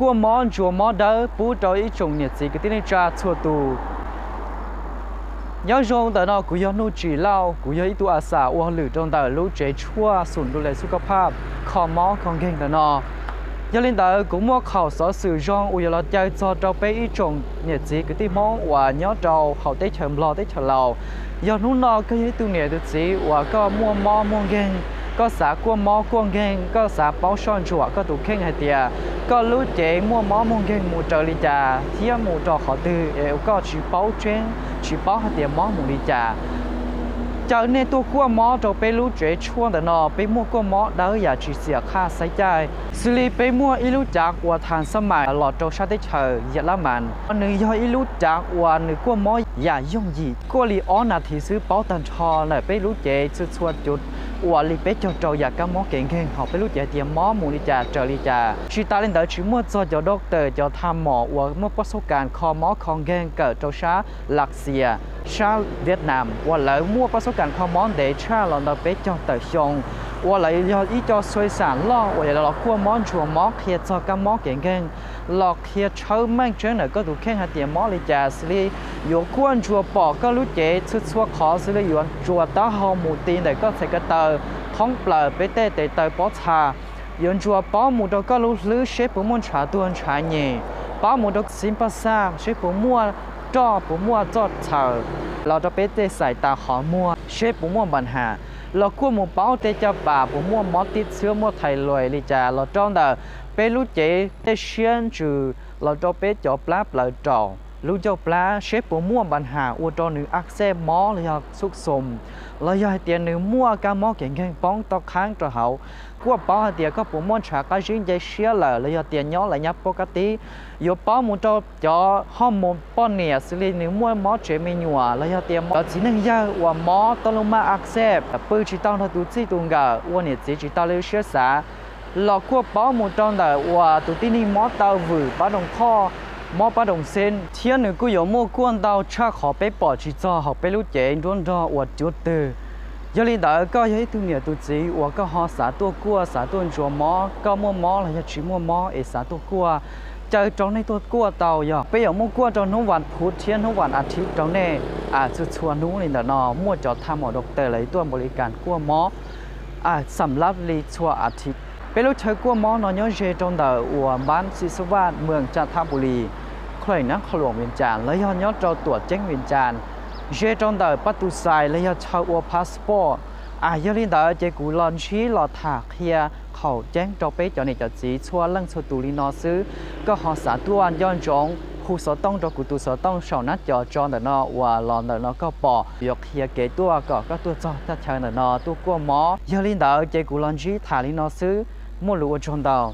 qua món chùa món đỡ bố cho ý trồng nhiệt gì cái tiếng cha chùa tù nhớ rong tại nó cũng do nuôi chỉ lao cũng do ý tụอาสาว่าหรือtrong tại lũ trẻ chua sụnดูแลสุขภาพคอมอของเก่งแต่นอยาลินแต่cũng mua khẩu sở sử dụng uy là chơi cho trâu bé ý trồng nhiệt gì cái tiếng món và nhớ trâu hậu tết chầm lo tết chầm lầu do nút nó cái ý tụ nhiệt được gì và có mua mò mua gheng có xã qua mò qua gheng có xã báo son chùa có tụ khen hay tiề có lũ trẻ mua mò mua gheng mua trời đi trà thiếu mua trò họ tư có chỉ báo chuyên chỉ báo hay tiề mò mua đi trà giờ nên tôi qua mỏ cho bé lú trẻ chuông để nó bé mua qua mỏ đỡ giờ chỉ xỉa khá sai trái xử lý bé mua ít lú chạc và thàn sâm mài lọt trâu sát tết chờ giờ lá màn nữ do ít lú chạc và nữ qua mỏ giờ dùng gì qua li ó nà thì xứ báo tàn trò là bé lú trẻ xứ chuột chuột và li bé cho trâu giờ các mỏ kén kén học bé lú trẻ tiệm mỏ mua đi trà chờ đi trà chỉ ta lên đỡ chỉ mua cho doctor cho tham mỏ và muaประสบการณ์คอมอของแกงเกิดtrâu sát lạc xỉaชาเวียดนามว่าเลยมั่วประสบการณ์ความมอนเดชาเราเราไปจอดแต่ชงว่าเลยยอดอีจอสวยสารล่อว่าเราขั้วมอนชัวมอเคียจอกับมอเก่งเก่งหลอกเคียเชิญแม่งเจ้าหน่อยก็ถูกแข่งหาเตียมอเลยจ่าสิลีอยู่ขั้วชัวปอกก็รู้เจชุดชัวขอสิลีอยู่ชัวต้าหอมูตีนแต่ก็ใส่กระเตอท้องเปล่าไปเตะเตะเตะป๊อชาย้อนชัวป้อมูดก็รู้ลื้อเชฟผมมันชาตัวชาเย่ป้อมูดสิมปัสซาเชฟผมมัวจ่อผมมัวจอดเฉาเราจะไปเตะใส่ตาขอมัวเชฟผมมัวปัญหาเราควบหมูเป้าเตะจับป่าผมมัวมอติดเชื้อมัวไทยลอยลิจ่าเราจ้องแต่ไปรู้เจเตะเชียนจือเราจะไปจ่อปลาเปล่าจ่อรู้จ่อปลาเชฟผมมัวปัญหาอุจจาระอักเสบหมอเลยสุกสมเราอยากเตียนหนึ่งมัวการหมอเก่งแข่งป้องต่อค้างต่อเขาควบป้าเตียก็ผมมัวฉากการชิ้นใจเชียเลยเราอยากเตียนย้อนเลยยับปกติอยู่ป้ามูจอจ่อฮอร์โมนป้อนเนี่ยสิลีหนึ่งมัวหมอเจมีหนัวแล้วอยากเตียนเราจีนึงยาว่าหมอตลงมาอักเสบปืนจีต้องทำตัวจีตุงกะว่าเนี่ยจีต้องเลยเชื่อสาเราควบป้ามูจอแต่ว่าตัวที่นี่หมอเตาหวือป้าดงข้อหมอป้าดงเส้นเที่ยหนึ่งกูอยู่มั่วกวนเตาชาขอไปปอดจีจ่อเขาไปรู้เจนร้อนรอว่าจุดตื่ยาลินดาก็ยังตัวเนี่ยตัวจีว่าก็หอสาตัวกัวสาตัวจัวหมอก็มัวหมอแล้วยังชิมัวหมอเอสาตัวกัวเจอตรงในตัวกัวเตาอย่าไปอย่างมัวกัวตรงนู้นวันพุธเที่ยงนู้นวันอาทิตย์ตรงนี้ชวนนู้นเลยนะนอมัวจอดทำหมอดอกเตอร์เลยตัวบริการกัวหมอสำหรับลีชัวอาทิตย์ไปรู้เธอกัวหมอนอนย้อนเจตรงเดอวัวบ้านศิสวาสเมืองจันทบุรีใครนักขลุ่มเวียนจานแล้วย้อนจอตรวจแจ้งเวียนจานเจตรงเดอประตูทรายแล้วย้อนเช่าวัวพาสปอร์ตยาลินดาเจกูลอนชีหลอดถากเฮียเขาแจ้งจอเป๊ะจอนี่จอจีชัวลังชตูลีนอซื้อก็หอสาตัวย้อนจงผู้สอต้องจอกูตูสอต้องชาวนัดจอจอนแต่นอว่าลอนแต่นอก็ปอยกเฮียเกตัวก็ตัวจอตัดเชิงแต่นอตัวกัวหมอยาลินดาเจกูลอนชีถาลีนอซื้อมั่วหลวงจงดาว